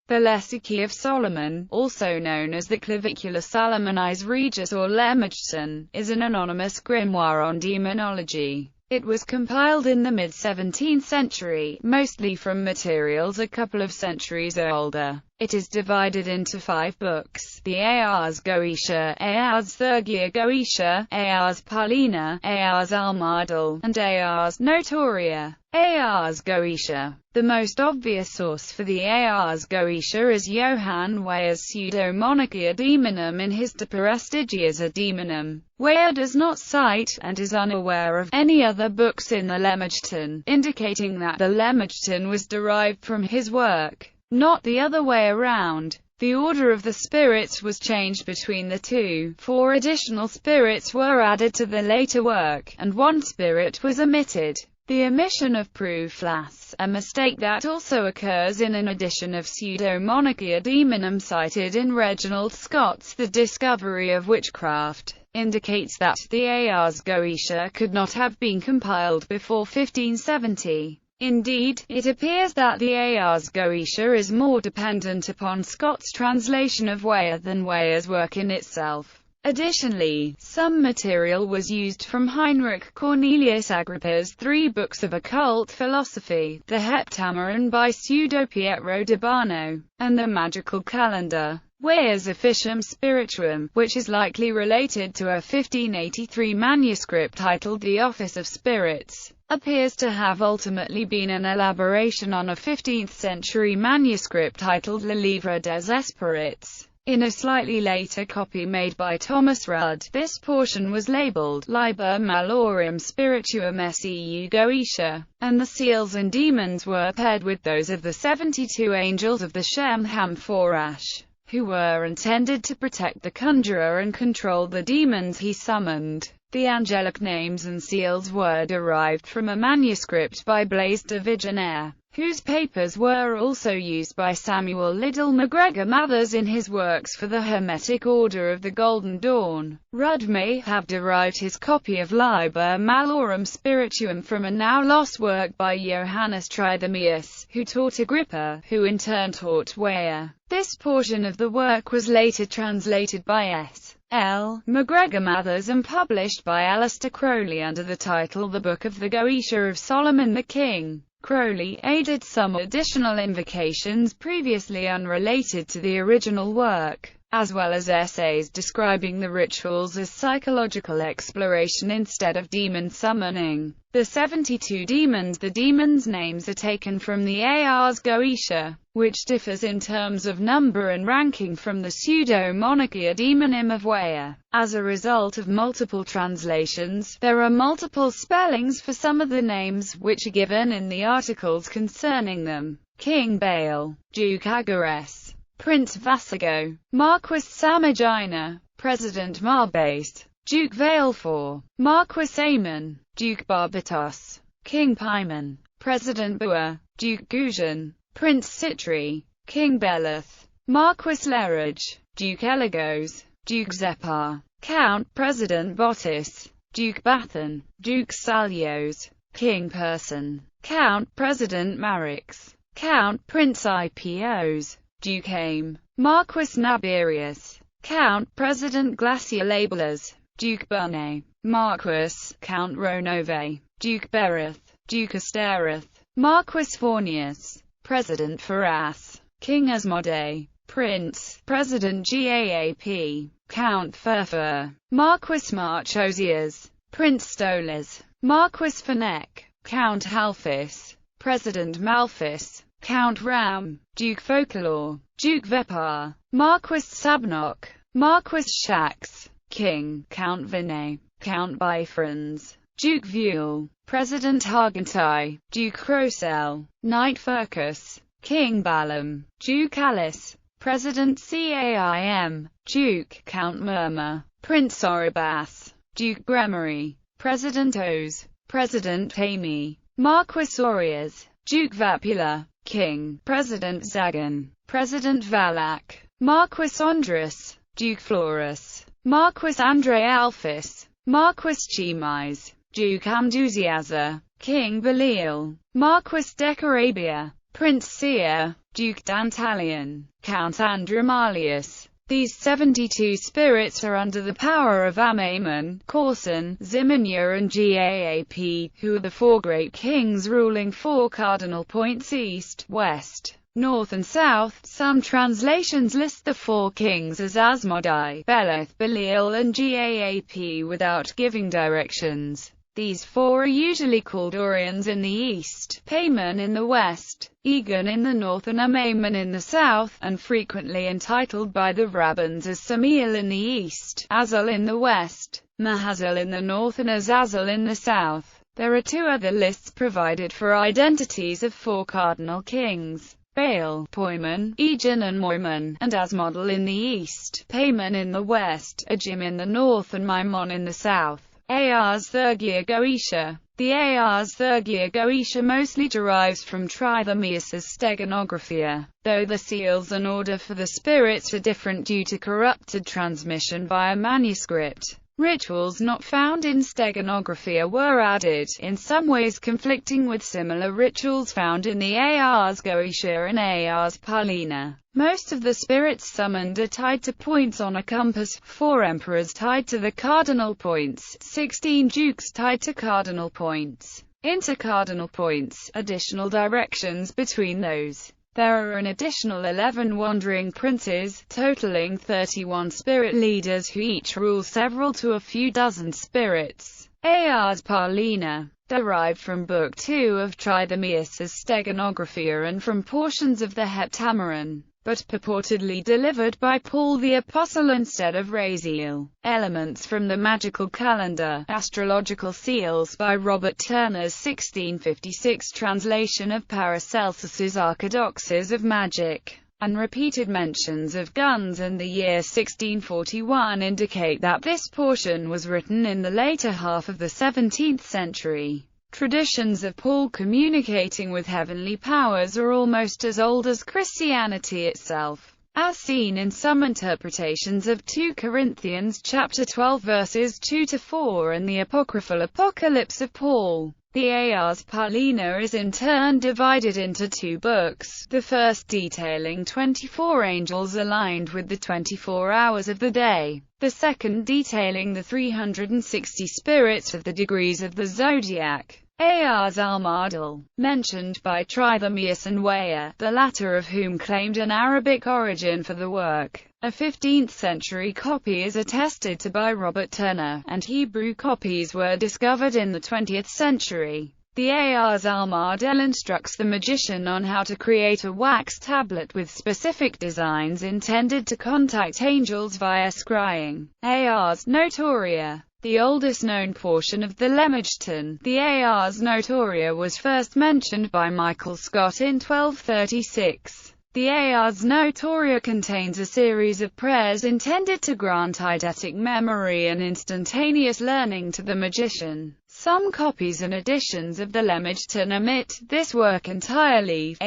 The Lexici of Solomon, also known as the Clavicular Salomonis Regius or Lemagton, is an anonymous grimoire on demonology. It was compiled in the mid-17th century, mostly from materials a couple of centuries older. It is divided into 5 books: the Ars Goetia, Ars Goetia, Ars Paulina, Ars Almadel, and Ars Notoria. Ars Goetia. The most obvious source for the Ars Goetia is Johann Weyer's Pseudo-Monarchia Daemonum in his De Prestigiae Daemonum. Weyer does not cite, and is unaware of, any other books in the Lemagton, indicating that the Lemagton was derived from his work, not the other way around. The order of the spirits was changed between the two. 4 additional spirits were added to the later work, and 1 spirit was omitted. The omission of proof lasts, a mistake that also occurs in an edition of Pseudo-Monarchia Daemonum cited in Reginald Scott's The Discovery of Witchcraft, indicates that the Ars Goetia could not have been compiled before 1570. Indeed, it appears that the Ars Goetia is more dependent upon Scott's translation of Weyer than Weyer's work in itself. Additionally, some material was used from Heinrich Cornelius Agrippa's 3 books of occult philosophy, the Heptameron by Pseudo-Pietro de Bano, and the Magical Calendar. Weyer's Officium Spirituum, which is likely related to a 1583 manuscript titled The Office of Spirits, appears to have ultimately been an elaboration on a 15th-century manuscript titled Le Livre des Esprits. In a slightly later copy made by Thomas Rudd, this portion was labeled Liber Malorum Spirituum Seu Goetia, and the seals and demons were paired with those of the 72 angels of the Shem Hamphorach, who were intended to protect the conjurer and control the demons he summoned. The angelic names and seals were derived from a manuscript by Blaise de Vigenère, whose papers were also used by Samuel Liddell MacGregor Mathers in his works for the Hermetic Order of the Golden Dawn. Rudd may have derived his copy of Liber Malorum Spirituum from a now-lost work by Johannes Trithemius, who taught Agrippa, who in turn taught Weyer. This portion of the work was later translated by S. L. MacGregor Mathers and published by Aleister Crowley under the title The Book of the Goetia of Solomon the King. Crowley added some additional invocations previously unrelated to the original work, as well as essays describing the rituals as psychological exploration instead of demon summoning. The 72 demons. The demons' names are taken from the Ars Goetia, which differs in terms of number and ranking from the Pseudo-Monarchia Daemonum of Weyer. As a result of multiple translations, there are multiple spellings for some of the names, which are given in the articles concerning them. King Baal, Duke Agares, Prince Vasigo, Marquis Samogina, President Marbase, Duke Valefor, Marquis Aemon, Duke Barbatos, King Paimon, President Bua, Duke Goujon, Prince Sitri, King Beleth, Marquis Lerage, Duke Eligos, Duke Zepar, Count President Botis, Duke Bathan, Duke Salios, King Person, Count President Marix, Count Prince Ipos, Duke Aim, Marquis Naberius, Count President Glaciolabelas, Duke Bune, Marquis, Count Ronove, Duke Bereth, Duke Astereth, Marquis Fornius, President Faras, King Asmodee, Prince, President Gaap, Count Furfur, Marquis Marchosias, Prince Stolas, Marquis Fennec, Count Halfis, President Malphis, Count Ram, Duke Folklore, Duke Vepar, Marquis Sabnok, Marquis Shax, King, Count Vinay, Count Bifrons, Duke Vuel, President Hargentai, Duke Crocel, Knight Furcus, King Balaam, Duke Alice, President Caim, Duke, Count Murmur, Prince Oribas, Duke Gremory, President Oz, President Haimi, Marquis Orias, Duke Vapula, King, President Zagan, President Valak, Marquis Andrus, Duke Florus, Marquis Andre Alphys, Marquis Chimais, Duke Amduziaza, King Belial, Marquis Decarabia, Prince Seer, Duke Dantalion, Count Andromalius. These 72 spirits are under the power of Amaymon, Corson, Ziminur and Gaap, who are the four great kings ruling four cardinal points east, west, north and south. Some translations list the four kings as Asmodai, Beleth, Belial and Gaap without giving directions. These four are usually called Orions in the east, Paimon in the west, Egon in the north and Amaymon in the south, and frequently entitled by the rabbins as Samiel in the east, Azal in the west, Mahazal in the north and Azazel in the south. There are two other lists provided for identities of four cardinal kings: Baal, Poimon, Egon and Moimon, and Asmodel in the east, Paimon in the west, Ajim in the north and Maimon in the south. Ars Goetia. The Ars Goetia mostly derives from Trithemius's Steganography, though the seals and order for the spirits are different due to corrupted transmission via manuscript. Rituals not found in Steganography were added, in some ways conflicting with similar rituals found in the Ars Goetia and Ars Paulina. Most of the spirits summoned are tied to points on a compass, 4 emperors tied to the cardinal points, 16 dukes tied to cardinal points, intercardinal points, additional directions between those. There are an additional 11 wandering princes, totaling 31 spirit leaders who each rule several to a few dozen spirits. Ars Paulina, derived from Book 2 of Trithemius's Steganography and from portions of the Heptameron, but purportedly delivered by Paul the Apostle instead of Raziel. Elements from the Magical Calendar, Astrological Seals by Robert Turner's 1656 translation of Paracelsus's Archidoxes of Magic, and repeated mentions of guns in the year 1641 indicate that this portion was written in the later half of the 17th century. Traditions of Paul communicating with heavenly powers are almost as old as Christianity itself, as seen in some interpretations of 2 Corinthians chapter 12 verses 2-4 and the apocryphal Apocalypse of Paul. The Ars Paulina is in turn divided into 2 books, the first detailing 24 angels aligned with the 24 hours of the day, the second detailing the 360 spirits of the degrees of the zodiac. Ars Almadel, mentioned by Trithemius and Weyer, the latter of whom claimed an Arabic origin for the work. A 15th century copy is attested to by Robert Turner, and Hebrew copies were discovered in the 20th century. The Ars Almadel instructs the magician on how to create a wax tablet with specific designs intended to contact angels via scrying. Ars Notoria, the oldest known portion of the Lemagton. The Ars Notoria was first mentioned by Michael Scott in 1236. The Ars Notoria contains a series of prayers intended to grant eidetic memory and instantaneous learning to the magician. Some copies and editions of the Lemagton omit this work entirely.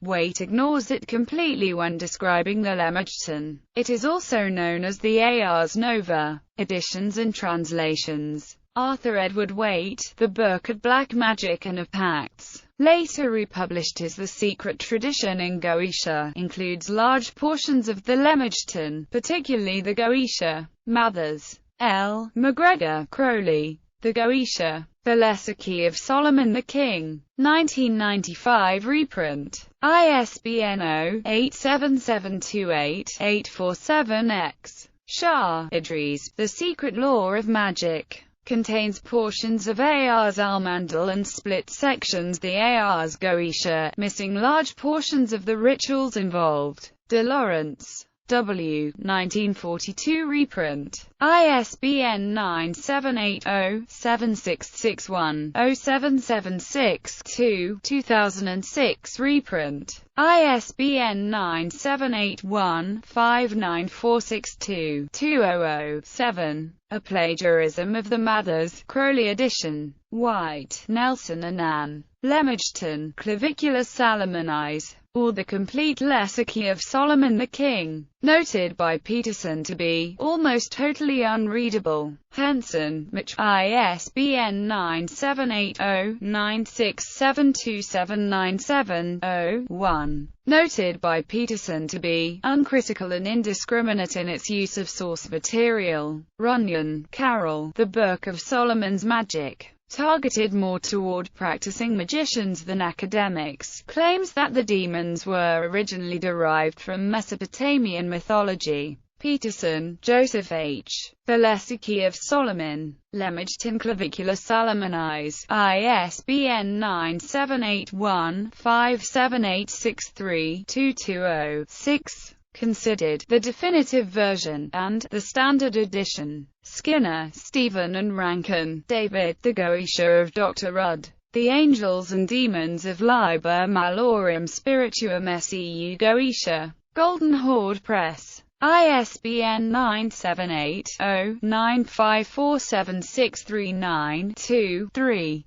Waite ignores it completely when describing the Lemagton. It is also known as the Ars Nova. Editions and translations. Arthur Edward Waite, The Book of Black Magic and of Pacts, later republished as The Secret Tradition in Goetia, includes large portions of the Lemagton, particularly the Goetia. Mathers, L. McGregor, Crowley. The Goetia, The Lesser Key of Solomon the King. 1995 reprint. ISBN 0-87728-847-X. Shah, Idris, The Secret Law of Magic. Contains portions of Ars Almadel and split sections the Ars Goetia, missing large portions of the rituals involved. De Lawrence, W. 1942 reprint. ISBN 978-0-7661-0776-2, 2006 reprint. ISBN 978-1-59462-200-7. A Plagiarism of the Mathers, Crowley edition. White, Nelson and Ann. Lemagton, Clavicular Salomonize. or the complete Lexici of Solomon the King, noted by Peterson to be almost totally unreadable. Henson, Mitch, ISBN 978-0-9672797-0-1. Noted by Peterson to be uncritical and indiscriminate in its use of source material. Runyon, Carol, The Book of Solomon's Magic, targeted more toward practicing magicians than academics, claims that the demons were originally derived from Mesopotamian mythology. Peterson, Joseph H. The Lexici of Solomon, Lemmagton Clavicula Salomonize, ISBN 978-1-57863-220-6. Considered the definitive version and the standard edition. Skinner, Stephen and Rankin, David. The Goetia of Dr. Rudd. The Angels and Demons of Liber Malorum Spirituum SEU Goetia. Golden Horde Press. ISBN 978-0-9547639-2-3.